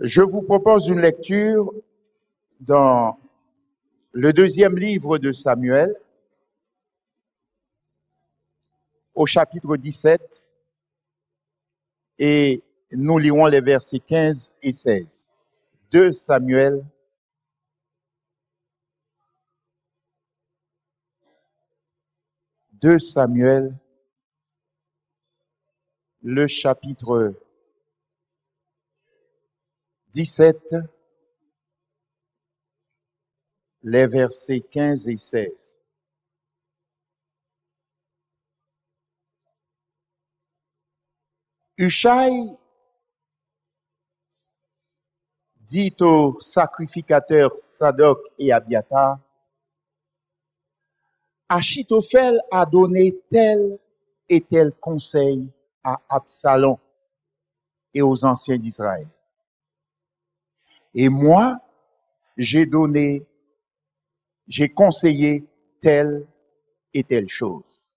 Je vous propose une lecture dans le deuxième livre de Samuel, au chapitre 17, et nous lirons les versets 15 et 16. 2 Samuel, le chapitre 17, les versets 15 et 16. Hushai dit aux sacrificateurs Sadok et Abiathar, Achitophel a donné tel et tel conseil à Absalom et aux anciens d'Israël. Et moi, j'ai conseillé telle et telle chose.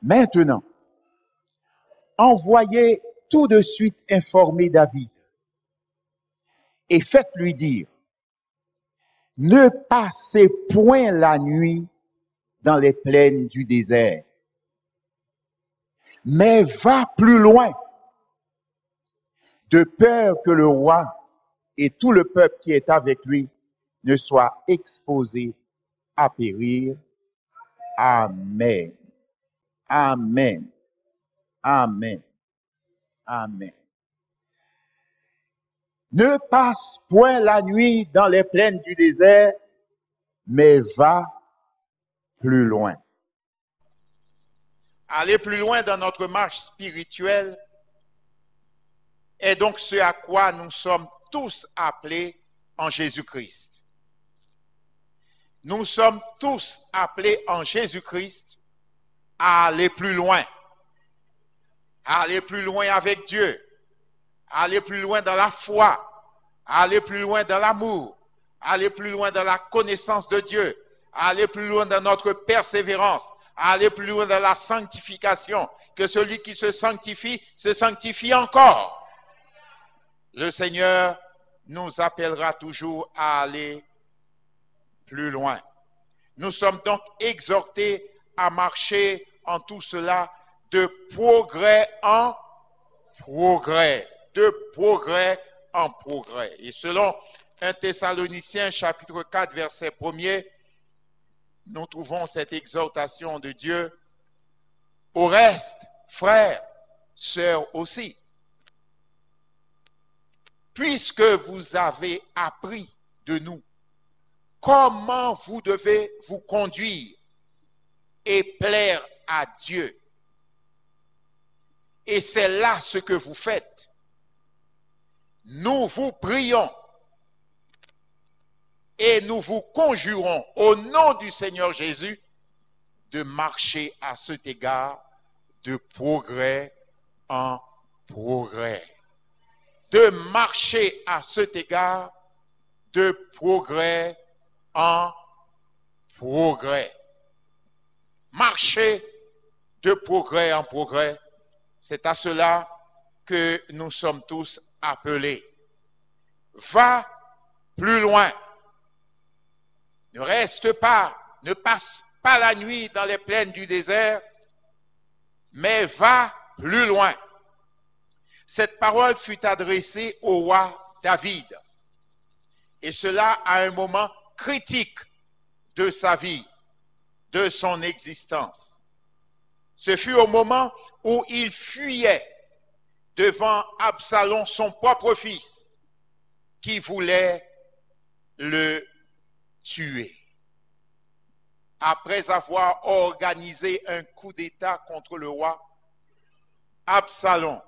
Maintenant, envoyez tout de suite informer David et faites-lui dire, ne passez point la nuit dans les plaines du désert, mais va plus loin, de peur que le roi et tout le peuple qui est avec lui ne soient exposés à périr. Amen. Amen. Amen. Amen. Ne passe point la nuit dans les plaines du désert, mais va plus loin. Aller plus loin dans notre marche spirituelle est donc ce à quoi nous sommes tous appelés en Jésus-Christ. Nous sommes tous appelés en Jésus-Christ à aller plus loin. À aller plus loin avec Dieu. À aller plus loin dans la foi. À aller plus loin dans l'amour. À aller plus loin dans la connaissance de Dieu. À aller plus loin dans notre persévérance. À aller plus loin dans la sanctification. Que celui qui se sanctifie encore. Le Seigneur nous appellera toujours à aller plus loin. Nous sommes donc exhortés à marcher en tout cela de progrès en progrès. De progrès en progrès. Et selon 1 Thessaloniciens chapitre 4 verset 1er, nous trouvons cette exhortation de Dieu. Au reste, frères, sœurs aussi, puisque vous avez appris de nous comment vous devez vous conduire et plaire à Dieu. Et c'est là ce que vous faites. Nous vous prions et nous vous conjurons au nom du Seigneur Jésus de marcher à cet égard de progrès en progrès. De marcher à cet égard de progrès en progrès. Marcher de progrès en progrès, c'est à cela que nous sommes tous appelés. Va plus loin. Ne reste pas, ne passe pas la nuit dans les plaines du désert, mais va plus loin. Cette parole fut adressée au roi David. Et cela à un moment critique de sa vie, de son existence. Ce fut au moment où il fuyait devant Absalom, son propre fils, qui voulait le tuer. Après avoir organisé un coup d'État contre le roi, Absalom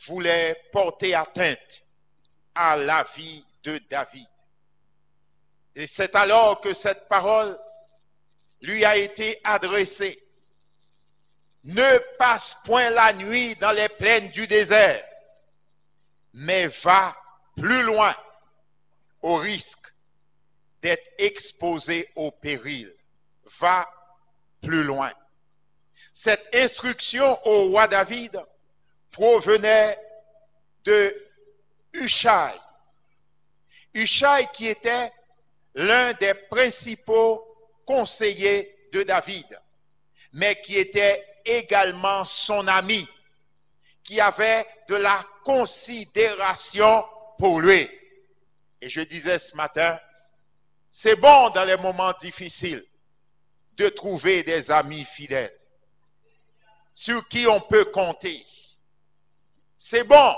voulait porter atteinte à la vie de David. Et c'est alors que cette parole lui a été adressée. Ne passe point la nuit dans les plaines du désert, mais va plus loin au risque d'être exposé au péril. Va plus loin. Cette instruction au roi David provenait de Hushai. Hushai qui était l'un des principaux conseillers de David, mais qui était également son ami, qui avait de la considération pour lui. Et je disais ce matin, c'est bon dans les moments difficiles de trouver des amis fidèles sur qui on peut compter. C'est bon,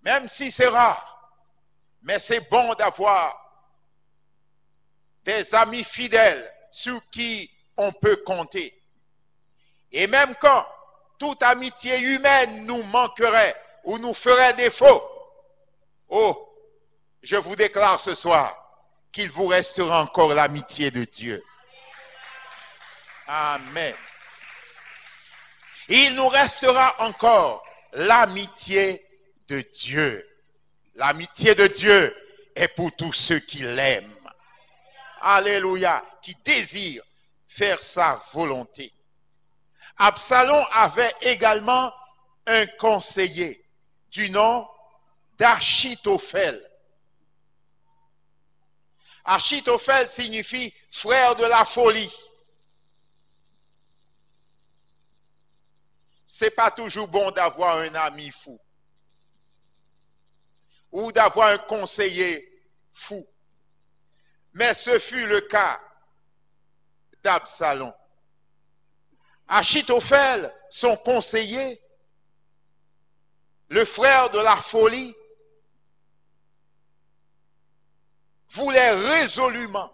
même si c'est rare, mais c'est bon d'avoir des amis fidèles sur qui on peut compter. Et même quand toute amitié humaine nous manquerait ou nous ferait défaut, oh, je vous déclare ce soir qu'il vous restera encore l'amitié de Dieu. Amen. Il nous restera encore l'amitié de Dieu. L'amitié de Dieu est pour tous ceux qui l'aiment. Alléluia, qui désirent faire sa volonté. Absalom avait également un conseiller du nom d'Achitophel. Achitophel signifie frère de la folie. C'est pas toujours bon d'avoir un ami fou ou d'avoir un conseiller fou. Mais ce fut le cas d'Absalom. Achitophel, son conseiller, le frère de la folie, voulait résolument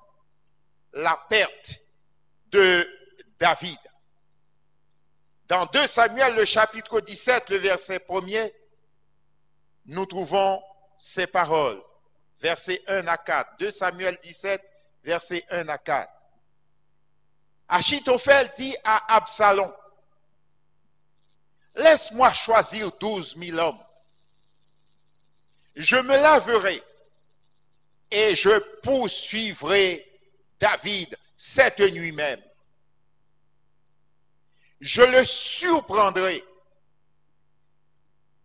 la perte de David. Dans 2 Samuel, le chapitre 17, le verset 1er, nous trouvons ces paroles. Versets 1 à 4. 2 Samuel 17, versets 1 à 4. Achitophel dit à Absalom, « Laisse-moi choisir 12 000 hommes. Je me laverai et je poursuivrai David cette nuit même. Je le surprendrai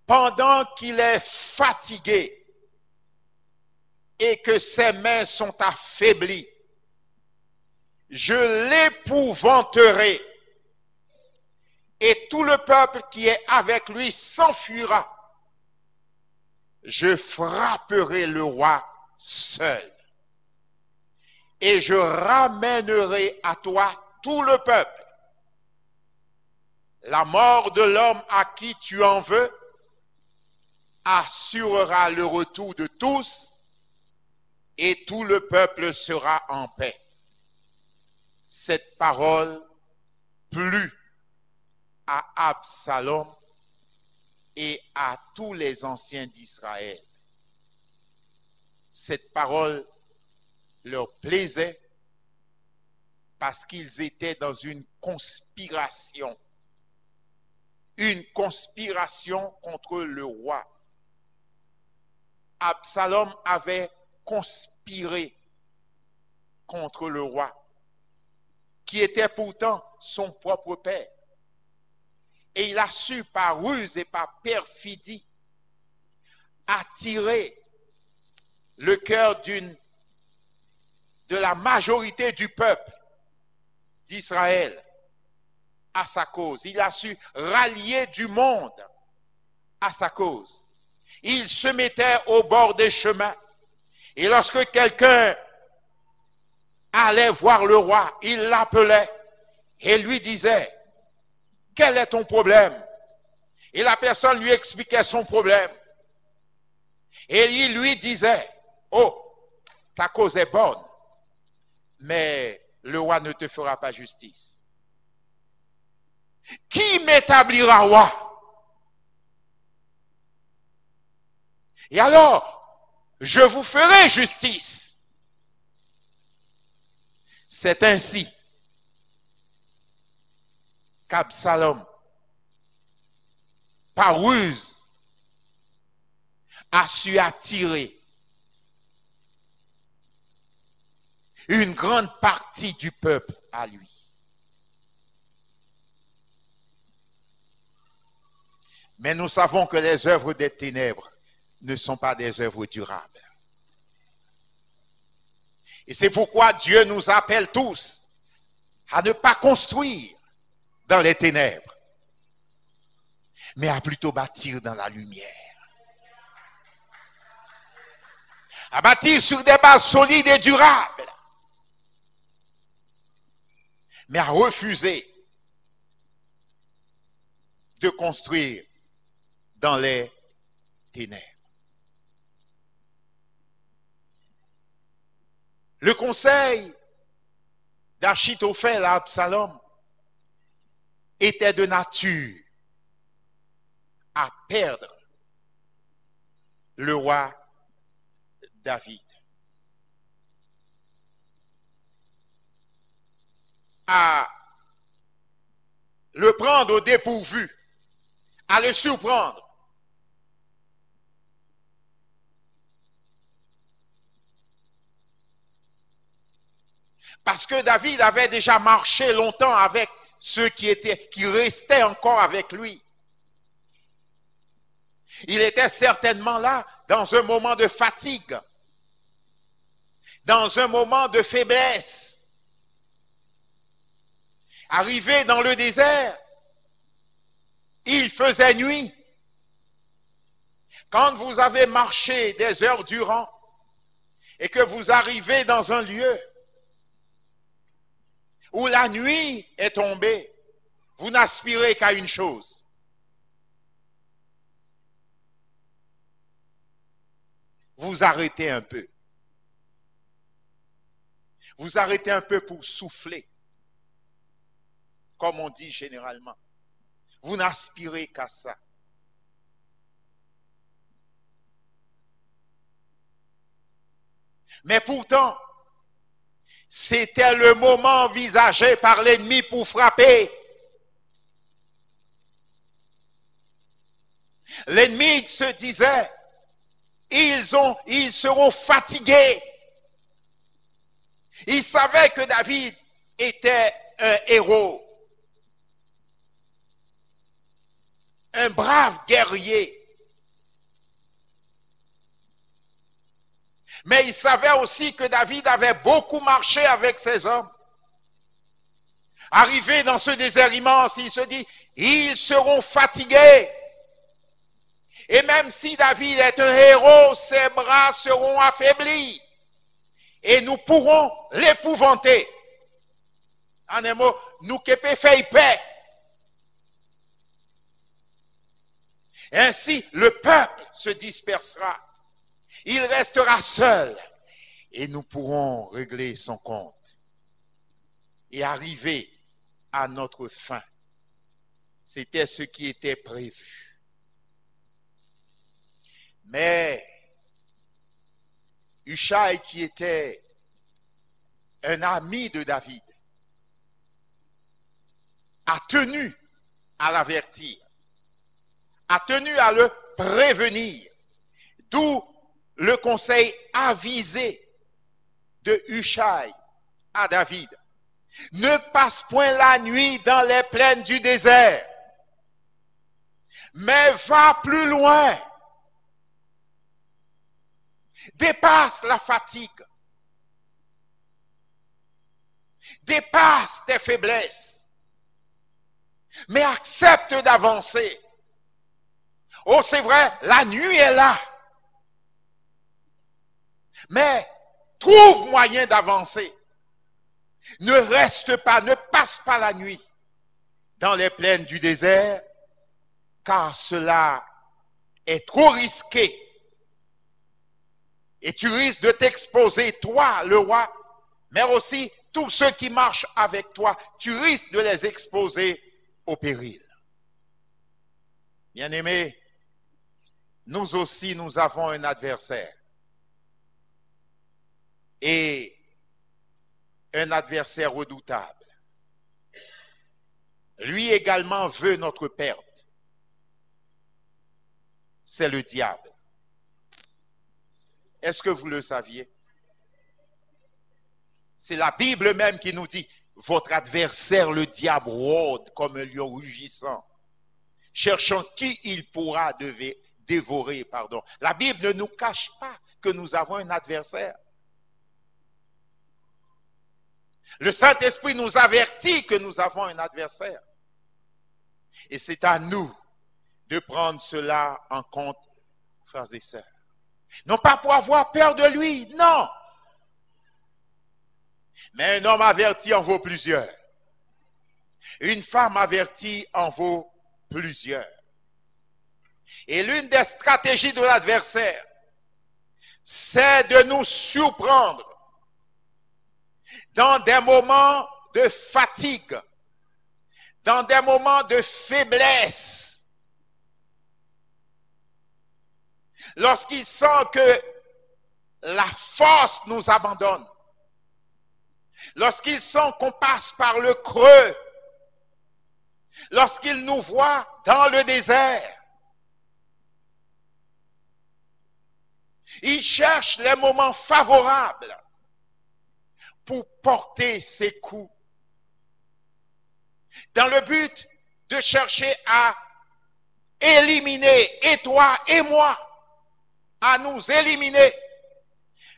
pendant qu'il est fatigué et que ses mains sont affaiblies. Je l'épouvanterai et tout le peuple qui est avec lui s'enfuira. Je frapperai le roi seul et je ramènerai à toi tout le peuple. La mort de l'homme à qui tu en veux assurera le retour de tous et tout le peuple sera en paix. » Cette parole plut à Absalom et à tous les anciens d'Israël. Cette parole leur plaisait parce qu'ils étaient dans une conspiration contre le roi. Absalom avait conspiré contre le roi, qui était pourtant son propre père. Et il a su par ruse et par perfidie attirer le cœur de la majorité du peuple d'Israël à sa cause. Il a su rallier du monde à sa cause. Il se mettait au bord des chemins. Et lorsque quelqu'un allait voir le roi, il l'appelait et lui disait, « Quel est ton problème ?» Et la personne lui expliquait son problème. Et il lui disait, « Oh, ta cause est bonne, mais le roi ne te fera pas justice. Qui m'établira roi? Et alors, je vous ferai justice. » C'est ainsi qu'Absalom, par ruse, a su attirer une grande partie du peuple à lui. Mais nous savons que les œuvres des ténèbres ne sont pas des œuvres durables. Et c'est pourquoi Dieu nous appelle tous à ne pas construire dans les ténèbres, mais à plutôt bâtir dans la lumière. À bâtir sur des bases solides et durables, mais à refuser de construire dans les ténèbres. Le conseil d'Achitophel à Absalom était de nature à perdre le roi David, à le prendre au dépourvu, à le surprendre. Parce que David avait déjà marché longtemps avec ceux qui restaient encore avec lui. Il était certainement là dans un moment de fatigue, dans un moment de faiblesse. Arrivé dans le désert, il faisait nuit. Quand vous avez marché des heures durant et que vous arrivez dans un lieu où la nuit est tombée, vous n'aspirez qu'à une chose: vous arrêtez un peu. Vous arrêtez un peu pour souffler, comme on dit généralement. Vous n'aspirez qu'à ça. Mais pourtant, c'était le moment envisagé par l'ennemi pour frapper. L'ennemi se disait: ils seront fatigués. Il savait que David était un héros, un brave guerrier. Mais il savait aussi que David avait beaucoup marché avec ses hommes. Arrivé dans ce désert immense, il se dit: ils seront fatigués. Et même si David est un héros, ses bras seront affaiblis. Et nous pourrons l'épouvanter. En un mot, nous kepe fait paix. Ainsi, le peuple se dispersera. Il restera seul. Et nous pourrons régler son compte. Et arriver à notre fin. C'était ce qui était prévu. Mais Hushai, qui était un ami de David, a tenu à l'avertir, a tenu à le prévenir, d'où le conseil avisé de Hushai à David: ne passe point la nuit dans les plaines du désert, mais va plus loin. Dépasse la fatigue. Dépasse tes faiblesses. Mais accepte d'avancer. Oh, c'est vrai, la nuit est là. Mais trouve moyen d'avancer. Ne reste pas, ne passe pas la nuit dans les plaines du désert, car cela est trop risqué. Et tu risques de t'exposer, toi, le roi, mais aussi tous ceux qui marchent avec toi. Tu risques de les exposer au péril. Bien-aimés, nous aussi, nous avons un adversaire. Et un adversaire redoutable. Lui également veut notre perte. C'est le diable. Est-ce que vous le saviez? C'est la Bible même qui nous dit: votre adversaire, le diable, rôde comme un lion rugissant, cherchant qui il pourra dévorer, pardon. La Bible ne nous cache pas que nous avons un adversaire. Le Saint-Esprit nous avertit que nous avons un adversaire. Et c'est à nous de prendre cela en compte, frères et sœurs. Non pas pour avoir peur de lui, non. Mais un homme averti en vaut plusieurs. Une femme avertie en vaut plusieurs. Et l'une des stratégies de l'adversaire, c'est de nous surprendre dans des moments de fatigue, dans des moments de faiblesse. Lorsqu'il sent que la force nous abandonne, lorsqu'il sent qu'on passe par le creux, lorsqu'il nous voit dans le désert, il cherche les moments favorables pour porter ses coups, dans le but de chercher à éliminer, et toi et moi, à nous éliminer.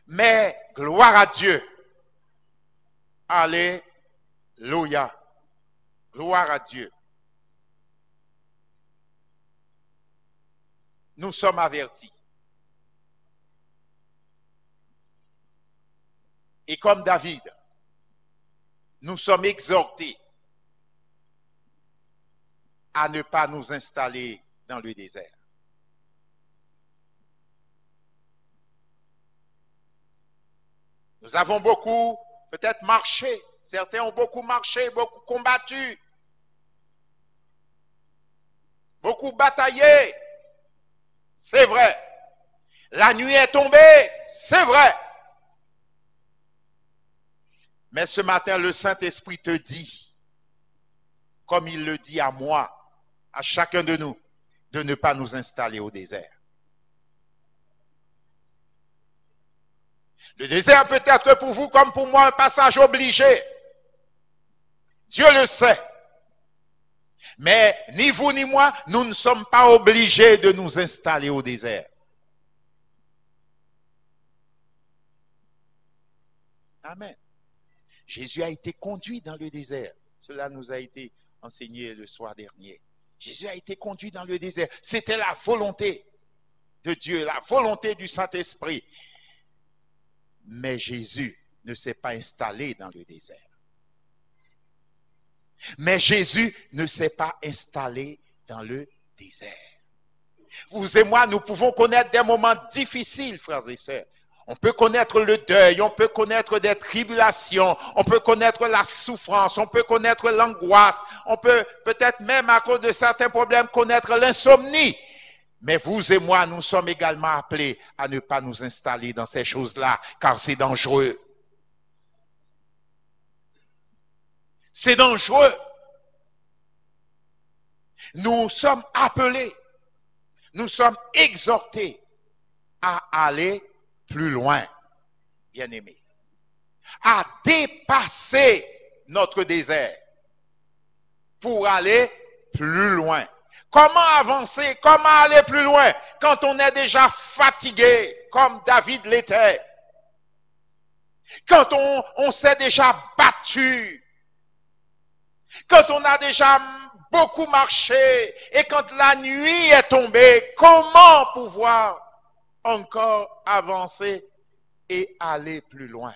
Mais gloire à Dieu. Alléluia. Gloire à Dieu. Nous sommes avertis. Et comme David, nous sommes exhortés à ne pas nous installer dans le désert. Nous avons beaucoup, peut-être marché. Certains ont beaucoup marché, beaucoup combattu, beaucoup bataillé. C'est vrai. La nuit est tombée, c'est vrai. Mais ce matin, le Saint-Esprit te dit, comme il le dit à moi, à chacun de nous, de ne pas nous installer au désert. Le désert peut être pour vous comme pour moi un passage obligé. Dieu le sait. Mais ni vous ni moi, nous ne sommes pas obligés de nous installer au désert. Amen. Jésus a été conduit dans le désert. Cela nous a été enseigné le soir dernier. Jésus a été conduit dans le désert. C'était la volonté de Dieu, la volonté du Saint-Esprit. Mais Jésus ne s'est pas installé dans le désert. Mais Jésus ne s'est pas installé dans le désert. Vous et moi, nous pouvons connaître des moments difficiles, frères et sœurs. On peut connaître le deuil, on peut connaître des tribulations, on peut connaître la souffrance, on peut connaître l'angoisse, on peut peut-être même à cause de certains problèmes connaître l'insomnie. Mais vous et moi, nous sommes également appelés à ne pas nous installer dans ces choses-là, car c'est dangereux. C'est dangereux. Nous sommes appelés, nous sommes exhortés à aller plus loin, bien-aimés, à dépasser notre désert pour aller plus loin. Comment avancer, comment aller plus loin quand on est déjà fatigué, comme David l'était, quand on s'est déjà battu, quand on a déjà beaucoup marché et quand la nuit est tombée, comment pouvoir encore avancer et aller plus loin?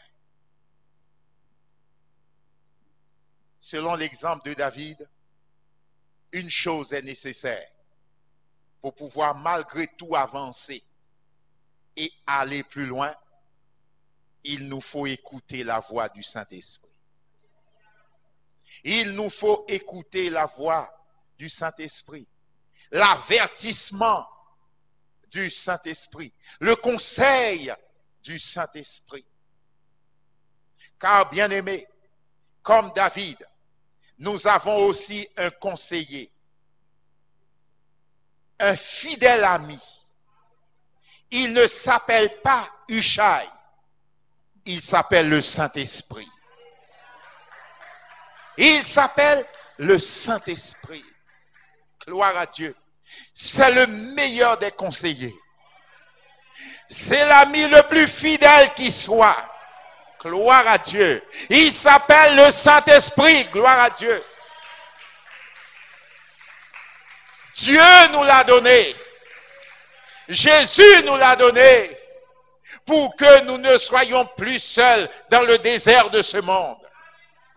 Selon l'exemple de David, une chose est nécessaire pour pouvoir malgré tout avancer et aller plus loin. Il nous faut écouter la voix du Saint-Esprit. Il nous faut écouter la voix du Saint-Esprit, l'avertissement du Saint-Esprit, le conseil du Saint-Esprit. Car, bien-aimés, comme David, nous avons aussi un conseiller, un fidèle ami. Il ne s'appelle pas Hushai, il s'appelle le Saint-Esprit. Il s'appelle le Saint-Esprit. Gloire à Dieu. C'est le meilleur des conseillers. C'est l'ami le plus fidèle qui soit. Gloire à Dieu. Il s'appelle le Saint-Esprit. Gloire à Dieu. Dieu nous l'a donné. Jésus nous l'a donné pour que nous ne soyons plus seuls dans le désert de ce monde.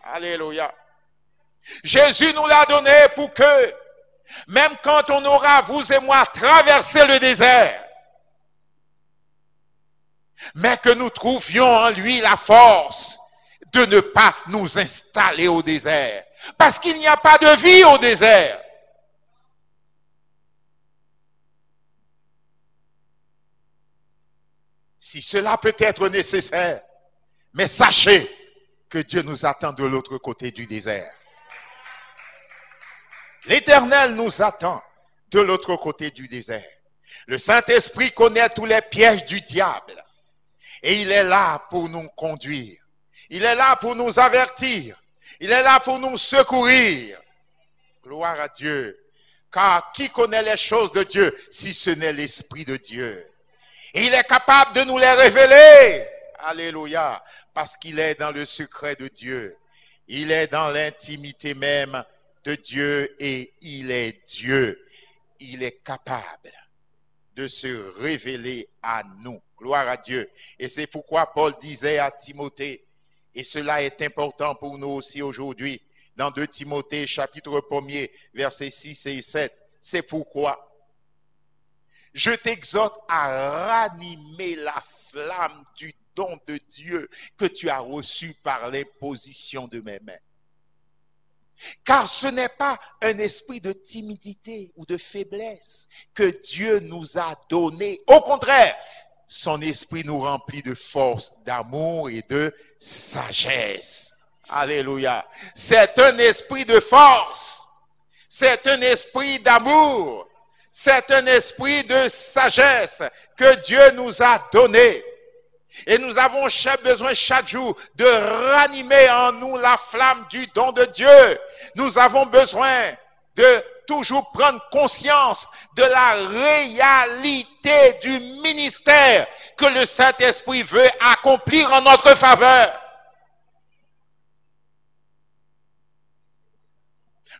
Alléluia. Jésus nous l'a donné pour que, même quand on aura, vous et moi, traversé le désert, mais que nous trouvions en lui la force de ne pas nous installer au désert. Parce qu'il n'y a pas de vie au désert. Si cela peut être nécessaire, mais sachez que Dieu nous attend de l'autre côté du désert. L'Éternel nous attend de l'autre côté du désert. Le Saint-Esprit connaît tous les pièges du diable. Et il est là pour nous conduire. Il est là pour nous avertir. Il est là pour nous secourir. Gloire à Dieu. Car qui connaît les choses de Dieu si ce n'est l'Esprit de Dieu? Et il est capable de nous les révéler. Alléluia. Parce qu'il est dans le secret de Dieu. Il est dans l'intimité même de Dieu et il est Dieu. Il est capable de se révéler à nous. Gloire à Dieu. Et c'est pourquoi Paul disait à Timothée, et cela est important pour nous aussi aujourd'hui, dans 2 Timothée chapitre 1er, versets 6 et 7. C'est pourquoi je t'exhorte à ranimer la flamme du don de Dieu que tu as reçu par l'imposition de mes mains. Car ce n'est pas un esprit de timidité ou de faiblesse que Dieu nous a donné. Au contraire, son esprit nous remplit de force, d'amour et de sagesse. Alléluia. C'est un esprit de force. C'est un esprit d'amour. C'est un esprit de sagesse que Dieu nous a donné. Et nous avons besoin chaque jour de ranimer en nous la flamme du don de Dieu. Nous avons besoin de toujours prendre conscience de la réalité du ministère que le Saint-Esprit veut accomplir en notre faveur.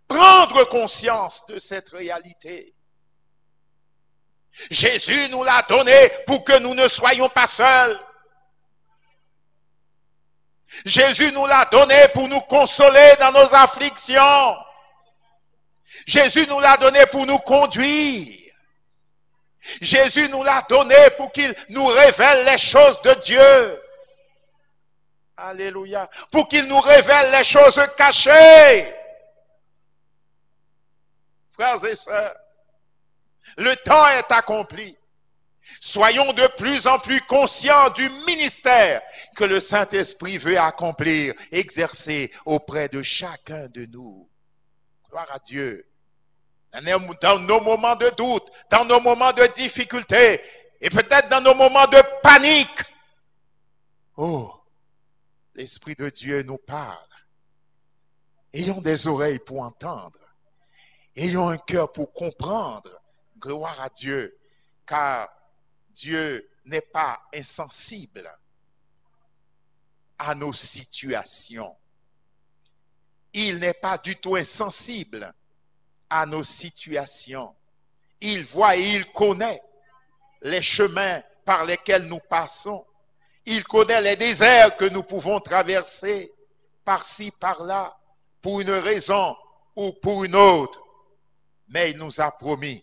Prendre conscience de cette réalité. Jésus nous l'a donné pour que nous ne soyons pas seuls. Jésus nous l'a donné pour nous consoler dans nos afflictions. Jésus nous l'a donné pour nous conduire. Jésus nous l'a donné pour qu'il nous révèle les choses de Dieu. Alléluia. Pour qu'il nous révèle les choses cachées. Frères et sœurs, le temps est accompli. Soyons de plus en plus conscients du ministère que le Saint-Esprit veut accomplir, exercer auprès de chacun de nous. Gloire à Dieu. Dans nos moments de doute, dans nos moments de difficulté, et peut-être dans nos moments de panique. Oh, l'Esprit de Dieu nous parle. Ayons des oreilles pour entendre. Ayons un cœur pour comprendre. Gloire à Dieu, car Dieu n'est pas insensible à nos situations. Il n'est pas du tout insensible à nos situations. Il voit et il connaît les chemins par lesquels nous passons. Il connaît les déserts que nous pouvons traverser par-ci, par-là, pour une raison ou pour une autre. Mais il nous a promis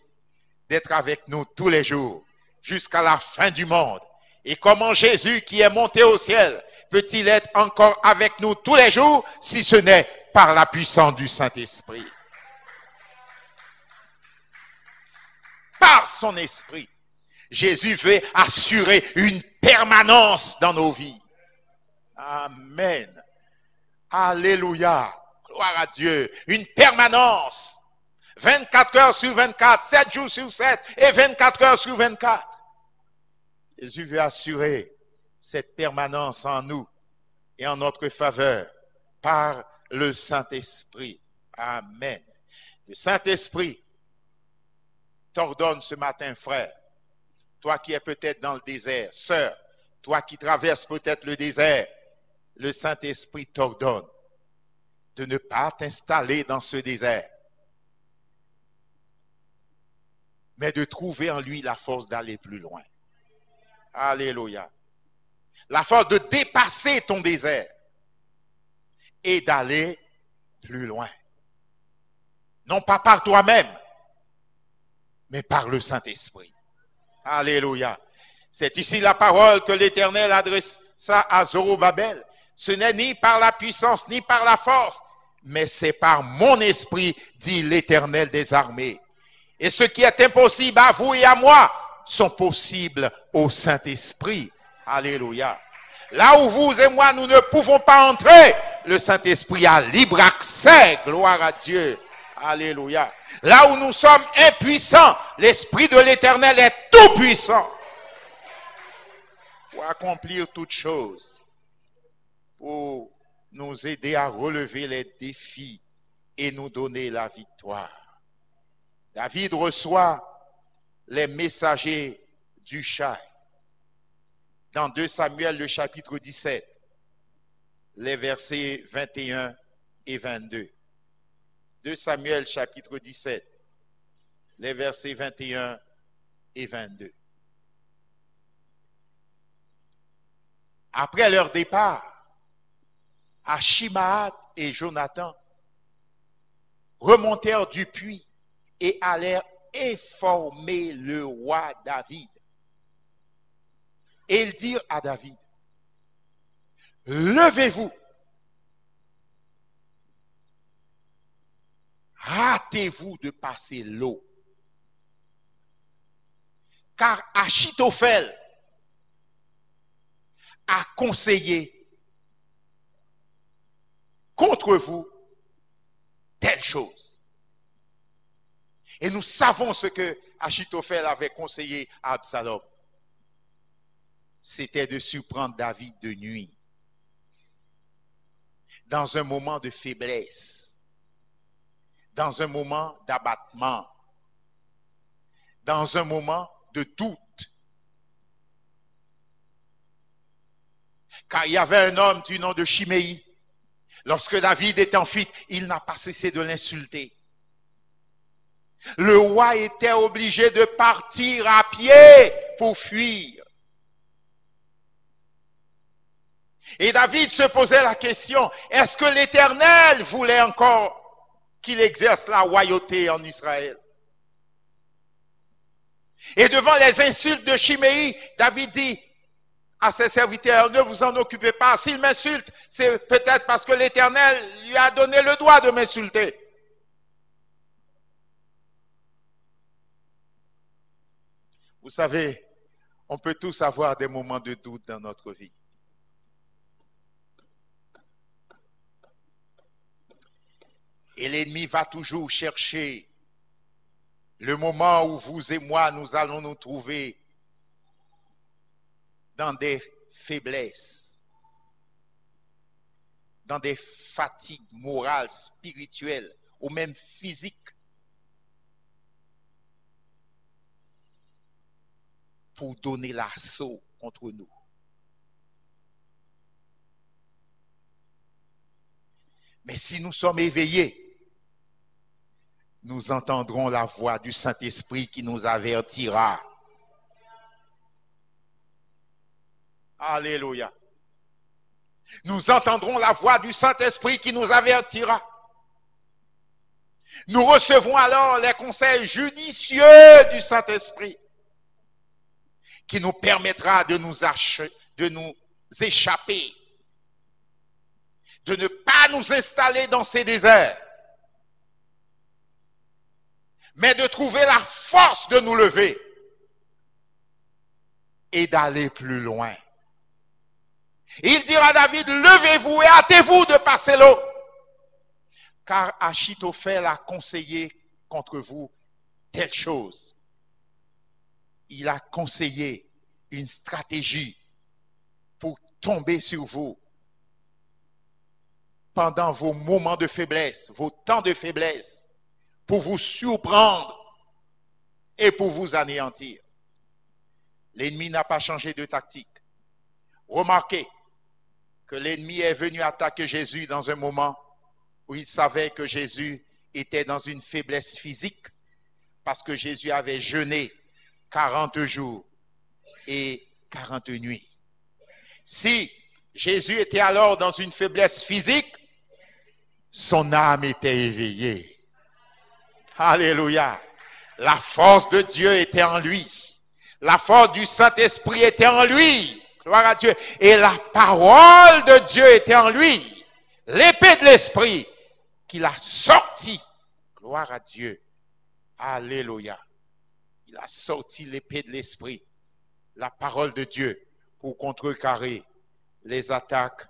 d'être avec nous tous les jours, jusqu'à la fin du monde. Et comment Jésus, qui est monté au ciel, peut-il être encore avec nous tous les jours, si ce n'est par la puissance du Saint-Esprit? Par son esprit, Jésus veut assurer une permanence dans nos vies. Amen. Alléluia. Gloire à Dieu. Une permanence. 24 heures sur 24, 7 jours sur 7 et 24 heures sur 24. Jésus veut assurer cette permanence en nous et en notre faveur par le Saint-Esprit. Amen. Le Saint-Esprit t'ordonne ce matin, frère, toi qui es peut-être dans le désert, sœur, toi qui traverses peut-être le désert, le Saint-Esprit t'ordonne de ne pas t'installer dans ce désert, mais de trouver en lui la force d'aller plus loin. Alléluia. La force de dépasser ton désert et d'aller plus loin. Non pas par toi-même, mais par le Saint-Esprit. Alléluia. C'est ici la parole que l'Éternel adressa à Zorobabel. Ce n'est ni par la puissance, ni par la force, mais c'est par mon esprit, dit l'Éternel des armées. Et ce qui est impossible à vous et à moi sont possibles au Saint-Esprit. Alléluia. Là où vous et moi, nous ne pouvons pas entrer, le Saint-Esprit a libre accès. Gloire à Dieu. Alléluia. Là où nous sommes impuissants, l'Esprit de l'Éternel est tout puissant pour accomplir toutes choses, pour nous aider à relever les défis et nous donner la victoire. David reçoit les messagers du Shai. Dans 2 Samuel, le chapitre 17, les versets 21 et 22. 2 Samuel, chapitre 17, les versets 21 et 22. Après leur départ, Achimaat et Jonathan remontèrent du puits et allèrent informer le roi David. Et ils dirent à David, « Levez-vous, hâtez-vous de passer l'eau, car Achitophel a conseillé contre vous telle chose. » Et nous savons ce que Achitophel avait conseillé à Absalom. C'était de surprendre David de nuit, dans un moment de faiblesse, dans un moment d'abattement, dans un moment de doute. Car il y avait un homme du nom de Chiméi. Lorsque David est en fuite, il n'a pas cessé de l'insulter. Le roi était obligé de partir à pied pour fuir. Et David se posait la question, est-ce que l'Éternel voulait encore qu'il exerce la royauté en Israël? Et devant les insultes de Chiméi, David dit à ses serviteurs, ne vous en occupez pas. S'il m'insulte, c'est peut-être parce que l'Éternel lui a donné le droit de m'insulter. Vous savez, on peut tous avoir des moments de doute dans notre vie. Et l'ennemi va toujours chercher le moment où vous et moi, nous allons nous trouver dans des faiblesses, dans des fatigues morales, spirituelles ou même physiques, pour donner l'assaut contre nous. Mais si nous sommes éveillés, nous entendrons la voix du Saint-Esprit qui nous avertira. Alléluia. Nous entendrons la voix du Saint-Esprit qui nous avertira. Nous recevons alors les conseils judicieux du Saint-Esprit qui nous permettra de nous échapper, de ne pas nous installer dans ces déserts, mais de trouver la force de nous lever et d'aller plus loin. Il dira à David, levez-vous et hâtez-vous de passer l'eau, car Achitophel a conseillé contre vous telle chose. Il a conseillé une stratégie pour tomber sur vous pendant vos moments de faiblesse, vos temps de faiblesse, pour vous surprendre et pour vous anéantir. L'ennemi n'a pas changé de tactique. Remarquez que l'ennemi est venu attaquer Jésus dans un moment où il savait que Jésus était dans une faiblesse physique parce que Jésus avait jeûné 40 jours et 40 nuits. Si Jésus était alors dans une faiblesse physique, son âme était éveillée. Alléluia. La force de Dieu était en lui. La force du Saint-Esprit était en lui. Gloire à Dieu. Et la parole de Dieu était en lui. L'épée de l'Esprit qu'il a sorti. Gloire à Dieu. Alléluia. Il a sorti l'épée de l'Esprit, la parole de Dieu, pour contrecarrer les attaques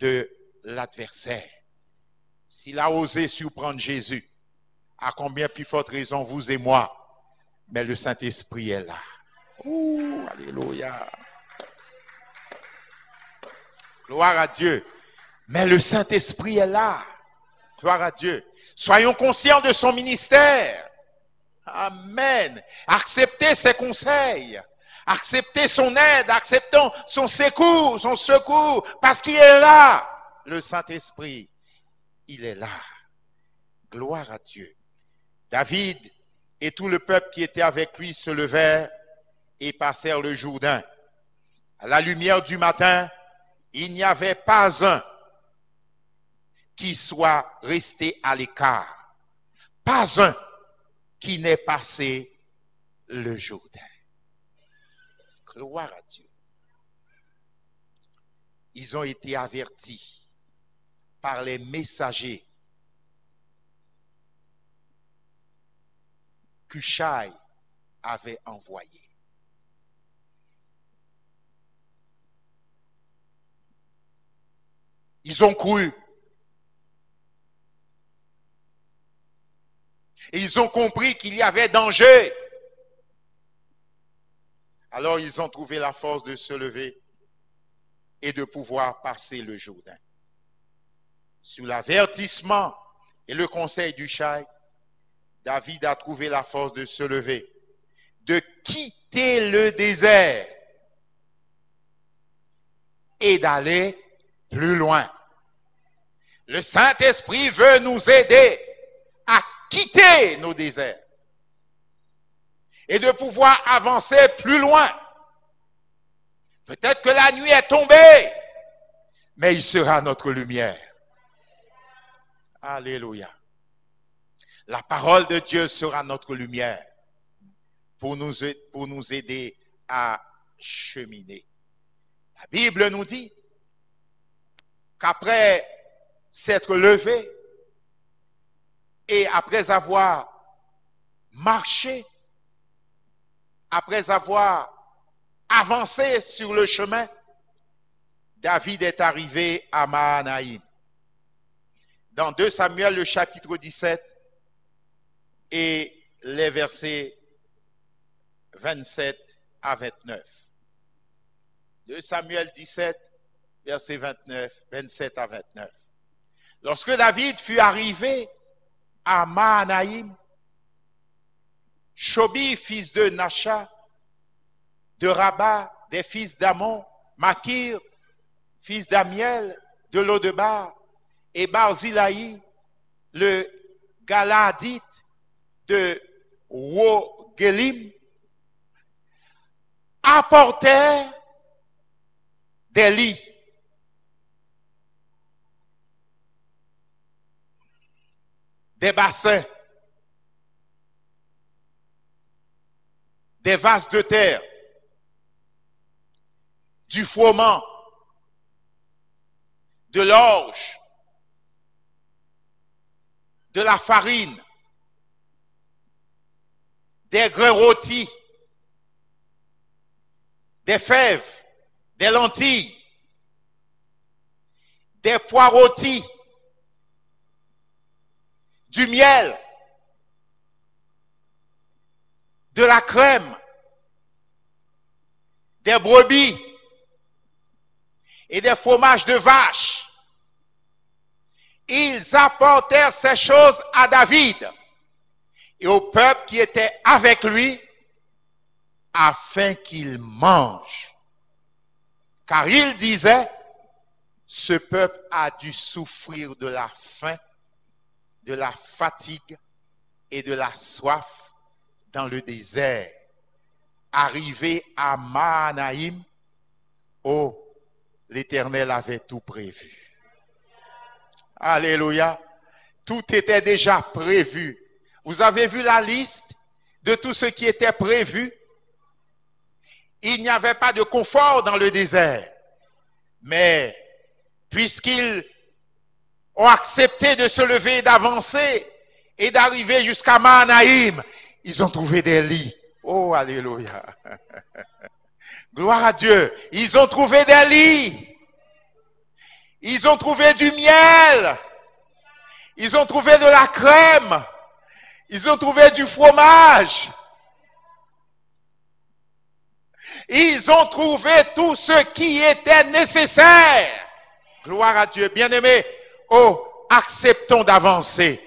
de l'adversaire. S'il a osé surprendre Jésus, à combien plus forte raison vous et moi, mais le Saint-Esprit est là. Ouh, alléluia. Gloire à Dieu. Mais le Saint-Esprit est là. Gloire à Dieu. Soyons conscients de son ministère. Amen. Acceptez ses conseils. Acceptez son aide. Acceptons son secours. Parce qu'il est là. Le Saint-Esprit, il est là. Gloire à Dieu. David et tout le peuple qui était avec lui se levèrent et passèrent le Jourdain. À la lumière du matin, il n'y avait pas un qui soit resté à l'écart. Pas un qui n'ait passé le Jourdain. Gloire à Dieu. Ils ont été avertis par les messagers qu'Hushai avait envoyés. Ils ont cru. Et ils ont compris qu'il y avait danger. Alors ils ont trouvé la force de se lever et de pouvoir passer le Jourdain. Sous l'avertissement et le conseil d'Hushai, David a trouvé la force de se lever, de quitter le désert et d'aller plus loin. Le Saint-Esprit veut nous aider à quitter nos déserts et de pouvoir avancer plus loin. Peut-être que la nuit est tombée, mais il sera notre lumière. Alléluia. La parole de Dieu sera notre lumière pour nous aider à cheminer. La Bible nous dit qu'après s'être levé et après avoir marché, après avoir avancé sur le chemin, David est arrivé à Mahanaïm. Dans 2 Samuel, le chapitre 17 et les versets 27 à 29. 2 Samuel 17, versets 27 à 29. Lorsque David fut arrivé à Mahanaïm, Shobi, fils de Nasha, de Rabat, des fils d'Amon, Makir, fils d'Amiel, de Lodebar, et Barzilaï, le Galadite de Rogelim, apportèrent des lits, des bassins, des vases de terre, du froment, de l'orge, de la farine, des grains rôtis, des fèves, des lentilles, des pois rôtis, du miel, de la crème, des brebis et des fromages de vache. Ils apportèrent ces choses à David et au peuple qui était avec lui afin qu'ils mangent. Car il disait, ce peuple a dû souffrir de la faim, de la fatigue et de la soif dans le désert. Arrivé à Mahanaïm, oh, l'Éternel avait tout prévu. Alléluia. Tout était déjà prévu. Vous avez vu la liste de tout ce qui était prévu? Il n'y avait pas de confort dans le désert. Mais puisqu'ils ont accepté de se lever et d'avancer et d'arriver jusqu'à Mahanaïm, ils ont trouvé des lits. Oh, alléluia. Gloire à Dieu. Ils ont trouvé des lits. Ils ont trouvé du miel. Ils ont trouvé de la crème. Ils ont trouvé du fromage. Ils ont trouvé tout ce qui était nécessaire. Gloire à Dieu. Bien-aimés, oh, acceptons d'avancer.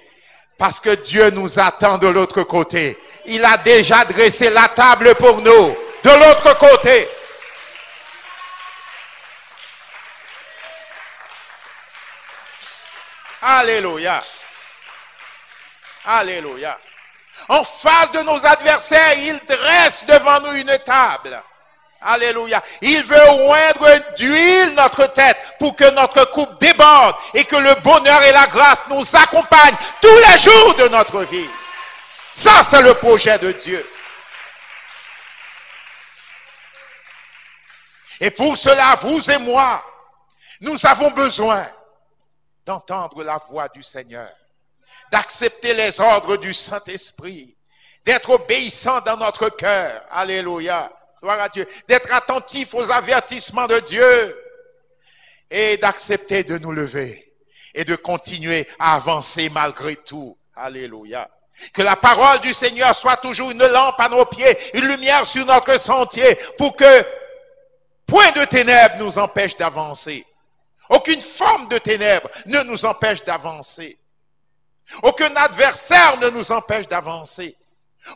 Parce que Dieu nous attend de l'autre côté. Il a déjà dressé la table pour nous. De l'autre côté. Alléluia. Alléluia. En face de nos adversaires, il dresse devant nous une table. Alléluia. Il veut oindre d'huile notre tête pour que notre coupe déborde et que le bonheur et la grâce nous accompagnent tous les jours de notre vie. Ça, c'est le projet de Dieu. Et pour cela, vous et moi, nous avons besoin d'entendre la voix du Seigneur, d'accepter les ordres du Saint-Esprit, d'être obéissant dans notre cœur. Alléluia. Gloire à Dieu. D'être attentif aux avertissements de Dieu et d'accepter de nous lever et de continuer à avancer malgré tout. Alléluia. Que la parole du Seigneur soit toujours une lampe à nos pieds, une lumière sur notre sentier pour que point de ténèbres nous empêche d'avancer. Aucune forme de ténèbres ne nous empêche d'avancer. Aucun adversaire ne nous empêche d'avancer.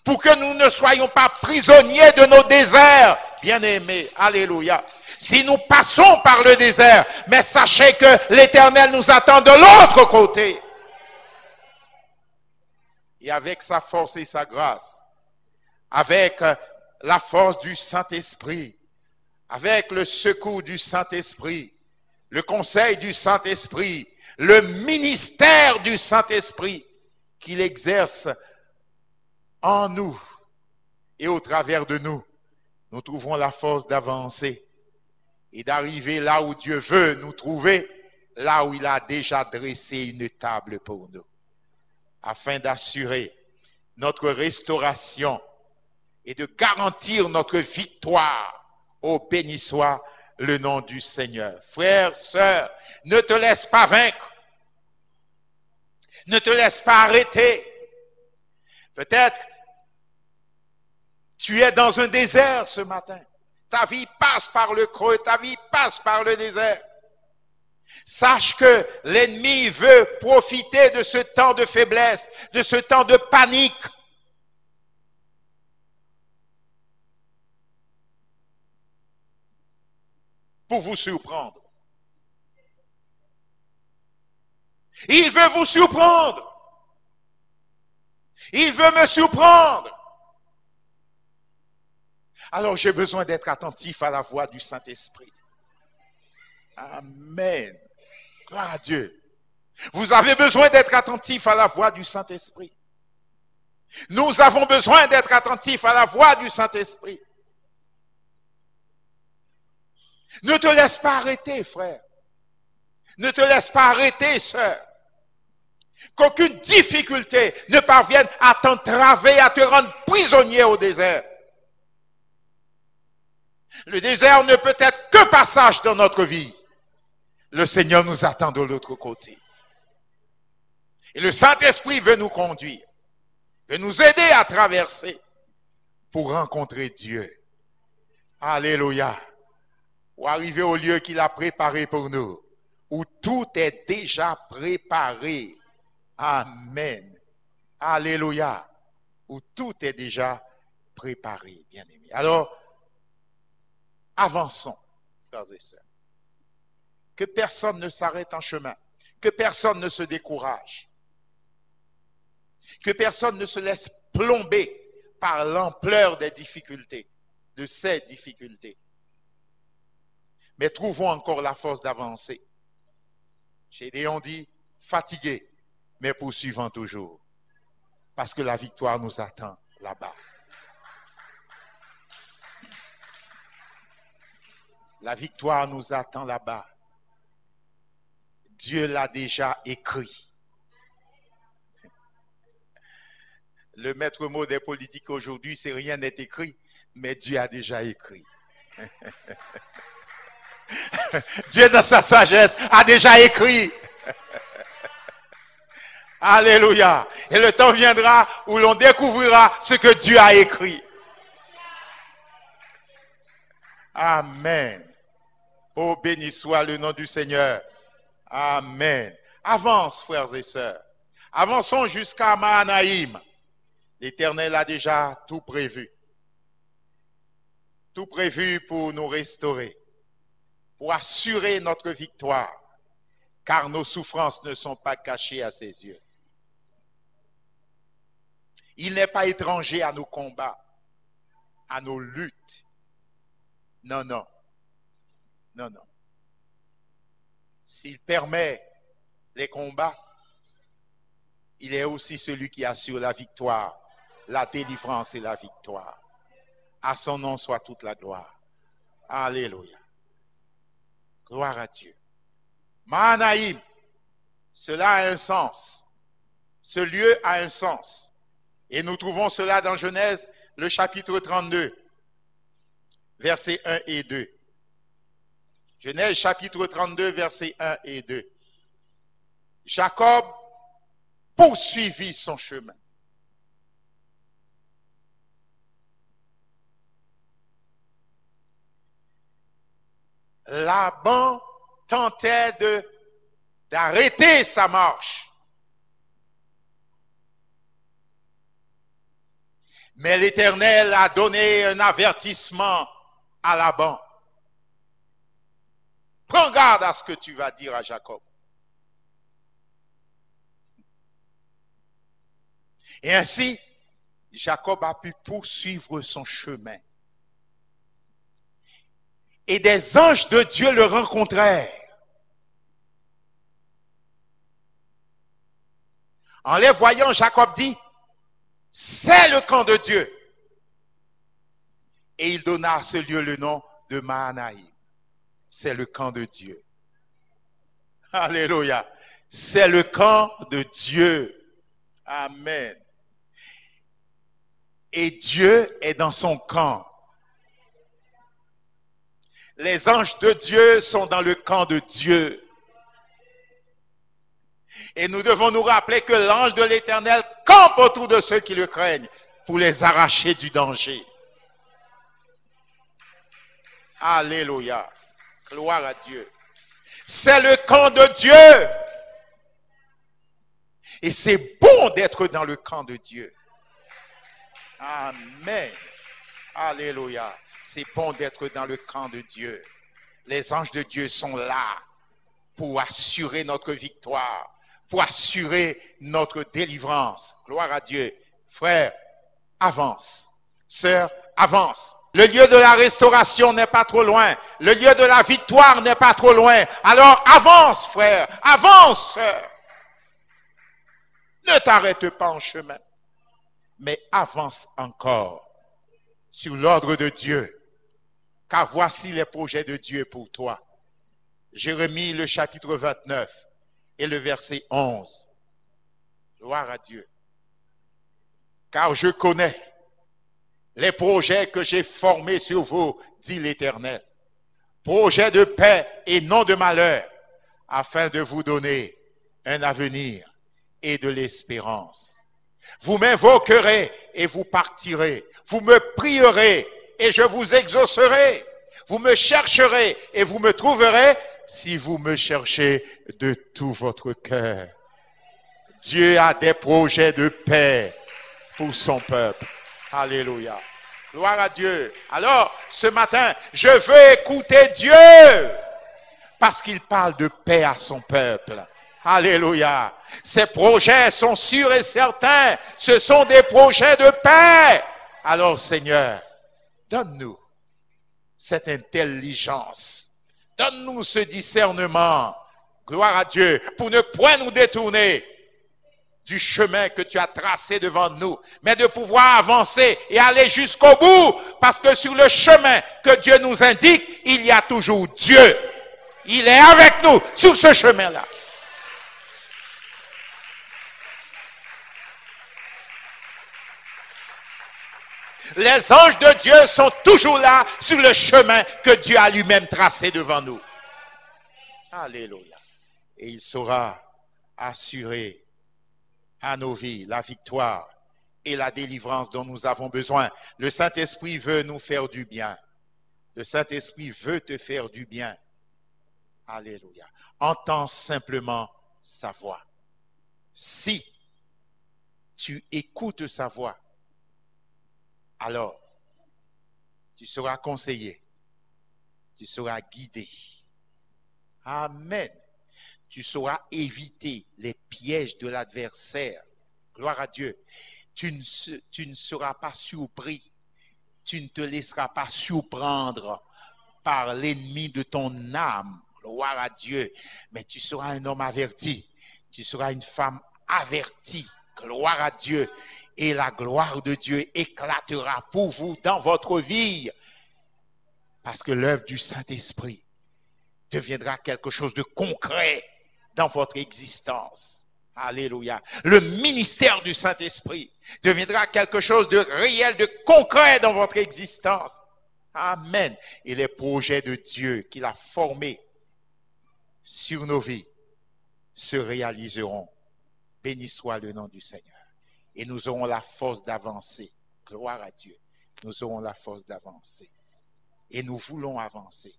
Pour que nous ne soyons pas prisonniers de nos déserts, bien-aimés. Alléluia. Si nous passons par le désert, mais sachez que l'Éternel nous attend de l'autre côté. Et avec sa force et sa grâce, avec la force du Saint-Esprit, avec le secours du Saint-Esprit, le conseil du Saint-Esprit, le ministère du Saint-Esprit qu'il exerce en nous et au travers de nous, nous trouvons la force d'avancer et d'arriver là où Dieu veut nous trouver, là où il a déjà dressé une table pour nous, afin d'assurer notre restauration et de garantir notre victoire. Oh, béni soit le nom du Seigneur. Frères, sœurs, ne te laisse pas vaincre. Ne te laisse pas arrêter. Peut-être tu es dans un désert ce matin. Ta vie passe par le creux, ta vie passe par le désert. Sache que l'ennemi veut profiter de ce temps de faiblesse, de ce temps de panique. Pour vous surprendre. Il veut vous surprendre. Il veut me surprendre. Alors j'ai besoin d'être attentif à la voix du Saint-Esprit. Amen. Gloire à Dieu. Vous avez besoin d'être attentif à la voix du Saint-Esprit. Nous avons besoin d'être attentifs à la voix du Saint-Esprit. Ne te laisse pas arrêter, frère. Ne te laisse pas arrêter, sœur. Qu'aucune difficulté ne parvienne à t'entraver, à te rendre prisonnier au désert. Le désert ne peut être que passage dans notre vie. Le Seigneur nous attend de l'autre côté. Et le Saint-Esprit veut nous conduire, veut nous aider à traverser pour rencontrer Dieu. Alléluia. Pour arriver au lieu qu'il a préparé pour nous, où tout est déjà préparé. Amen. Alléluia. Où tout est déjà préparé, bien-aimés. Alors, avançons, frères et sœurs. Que personne ne s'arrête en chemin. Que personne ne se décourage. Que personne ne se laisse plomber par l'ampleur des difficultés, de ces difficultés. Mais trouvons encore la force d'avancer. Gédéon dit, fatigué, mais poursuivant toujours. Parce que la victoire nous attend là-bas. La victoire nous attend là-bas. Dieu l'a déjà écrit. Le maître mot des politiques aujourd'hui, c'est rien n'est écrit, mais Dieu a déjà écrit. Dieu, dans sa sagesse, a déjà écrit. Alléluia. Et le temps viendra où l'on découvrira ce que Dieu a écrit. Amen. Oh, béni soit le nom du Seigneur. Amen. Avance, frères et sœurs. Avançons jusqu'à Mahanaïm. L'Éternel a déjà tout prévu. Tout prévu pour nous restaurer, pour assurer notre victoire, car nos souffrances ne sont pas cachées à ses yeux. Il n'est pas étranger à nos combats, à nos luttes. Non, non. Non, non. S'il permet les combats, il est aussi celui qui assure la victoire, la délivrance et la victoire. À son nom soit toute la gloire. Alléluia. Gloire à Dieu. Mahanaïm, cela a un sens. Ce lieu a un sens. Et nous trouvons cela dans Genèse, le chapitre 32, versets 1 et 2. Genèse chapitre 32, versets 1 et 2. Jacob poursuivit son chemin. Laban tentait d'arrêter sa marche. Mais l'Éternel a donné un avertissement à Laban. Prends garde à ce que tu vas dire à Jacob. Et ainsi, Jacob a pu poursuivre son chemin. Et des anges de Dieu le rencontrèrent. En les voyant, Jacob dit, c'est le camp de Dieu. Et il donna à ce lieu le nom de Mahanaïm. C'est le camp de Dieu. Alléluia. C'est le camp de Dieu. Amen. Et Dieu est dans son camp. Les anges de Dieu sont dans le camp de Dieu. Et nous devons nous rappeler que l'ange de l'Éternel campe autour de ceux qui le craignent pour les arracher du danger. Alléluia. Gloire à Dieu. C'est le camp de Dieu. Et c'est bon d'être dans le camp de Dieu. Amen. Alléluia. C'est bon d'être dans le camp de Dieu. Les anges de Dieu sont là pour assurer notre victoire, pour assurer notre délivrance. Gloire à Dieu. Frère, avance. Sœur, avance. Le lieu de la restauration n'est pas trop loin. Le lieu de la victoire n'est pas trop loin. Alors avance, frère. Avance, sœur. Ne t'arrête pas en chemin, mais avance encore sur l'ordre de Dieu, car voici les projets de Dieu pour toi. Jérémie, le chapitre 29 et le verset 11. Gloire à Dieu. Car je connais les projets que j'ai formés sur vous, dit l'Éternel. Projets de paix et non de malheur, afin de vous donner un avenir et de l'espérance. Vous m'invoquerez et vous partirez. Vous me prierez et je vous exaucerai. Vous me chercherez et vous me trouverez si vous me cherchez de tout votre cœur. Dieu a des projets de paix pour son peuple. Alléluia. Gloire à Dieu. Alors, ce matin, je veux écouter Dieu parce qu'il parle de paix à son peuple. Alléluia. Ses projets sont sûrs et certains. Ce sont des projets de paix. Alors, Seigneur, donne-nous cette intelligence. Donne-nous ce discernement. Gloire à Dieu. Pour ne point nous détourner du chemin que tu as tracé devant nous, mais de pouvoir avancer et aller jusqu'au bout, parce que sur le chemin que Dieu nous indique, il y a toujours Dieu. Il est avec nous sur ce chemin-là. Les anges de Dieu sont toujours là sur le chemin que Dieu a lui-même tracé devant nous. Alléluia. Et il saura assurer à nos vies la victoire et la délivrance dont nous avons besoin. Le Saint-Esprit veut nous faire du bien. Le Saint-Esprit veut te faire du bien. Alléluia. Entends simplement sa voix. Si tu écoutes sa voix, alors tu seras conseillé, tu seras guidé. Amen. Tu sauras éviter les pièges de l'adversaire. Gloire à Dieu. Tu ne seras pas surpris. Tu ne te laisseras pas surprendre par l'ennemi de ton âme. Gloire à Dieu. Mais tu seras un homme averti. Tu seras une femme avertie. Gloire à Dieu. Et la gloire de Dieu éclatera pour vous dans votre vie. Parce que l'œuvre du Saint-Esprit deviendra quelque chose de concret dans votre existence. Alléluia. Le ministère du Saint-Esprit deviendra quelque chose de réel, de concret dans votre existence. Amen. Et les projets de Dieu qu'il a formés sur nos vies se réaliseront. Béni soit le nom du Seigneur. Et nous aurons la force d'avancer. Gloire à Dieu. Nous aurons la force d'avancer. Et nous voulons avancer.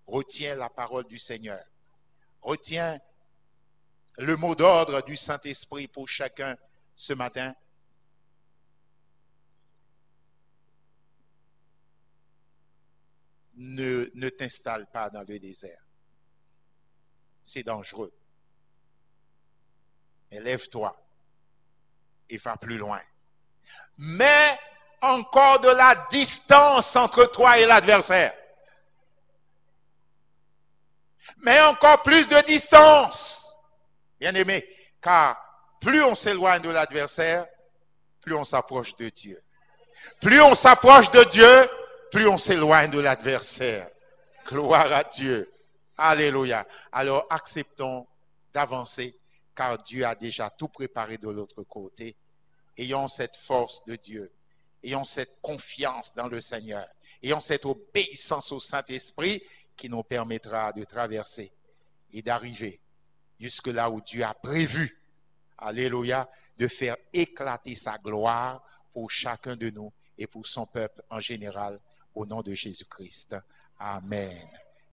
Retiens la parole du Seigneur. Retiens le mot d'ordre du Saint-Esprit pour chacun ce matin. Ne t'installe pas dans le désert. C'est dangereux. Mais lève-toi et va plus loin. Mets encore de la distance entre toi et l'adversaire. Mets encore plus de distance. Bien-aimé, car plus on s'éloigne de l'adversaire, plus on s'approche de Dieu. Plus on s'approche de Dieu, plus on s'éloigne de l'adversaire. Gloire à Dieu. Alléluia. Alors acceptons d'avancer, car Dieu a déjà tout préparé de l'autre côté. Ayons cette force de Dieu. Ayons cette confiance dans le Seigneur. Ayons cette obéissance au Saint-Esprit qui nous permettra de traverser et d'arriver jusque là où Dieu a prévu, alléluia, de faire éclater sa gloire pour chacun de nous et pour son peuple en général, au nom de Jésus-Christ. Amen.